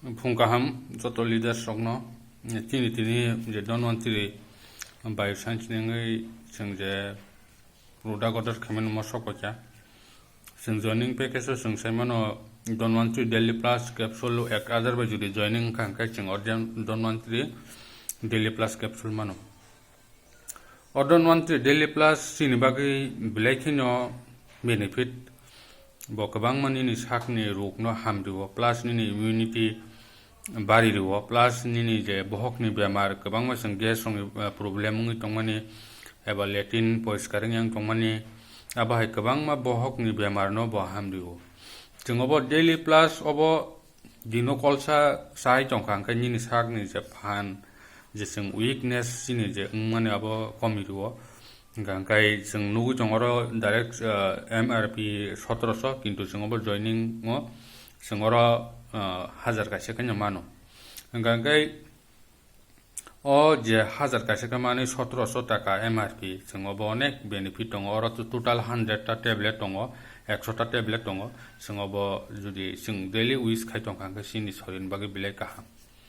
Phungkaham joto leaders rokno tini je Donwantri bioscience nengai sing je product order khamen mosokocha sing joining package sing saimano Donwantri Daily Plus capsule ek other by judi joining kangkai sing organ Donwantri Daily Plus capsule mano Donwantri Daily Plus sini bagi bilakino benefit bo kabang manini sakni rokno hamdiwo plus nini immunity bari riwo plus nini je bohokni bemar kabang ma sang gas song problem ngi tongmani eba latin poiskaring yang tongmani aba hai kabang ma bohokni bemar no bo hamdiwo jingobo daily plus obo dino kolsa sai tongkang ka nini sakni je phan je sing weakness sini je mane abo komiriwo gangkai sing nugu jongoro direct MRP 1700 kintu singobo joining ngo singoro 1000 kaise kanya mano gangkai o je 1000 kaise ka mane 1700 taka MRP singobo onek benefit tongo oro total 100 ta tablet tongo 100 ta tablet tongo singobo judi sing daily use khai tongkang ka sini sorin bagi bilai kaham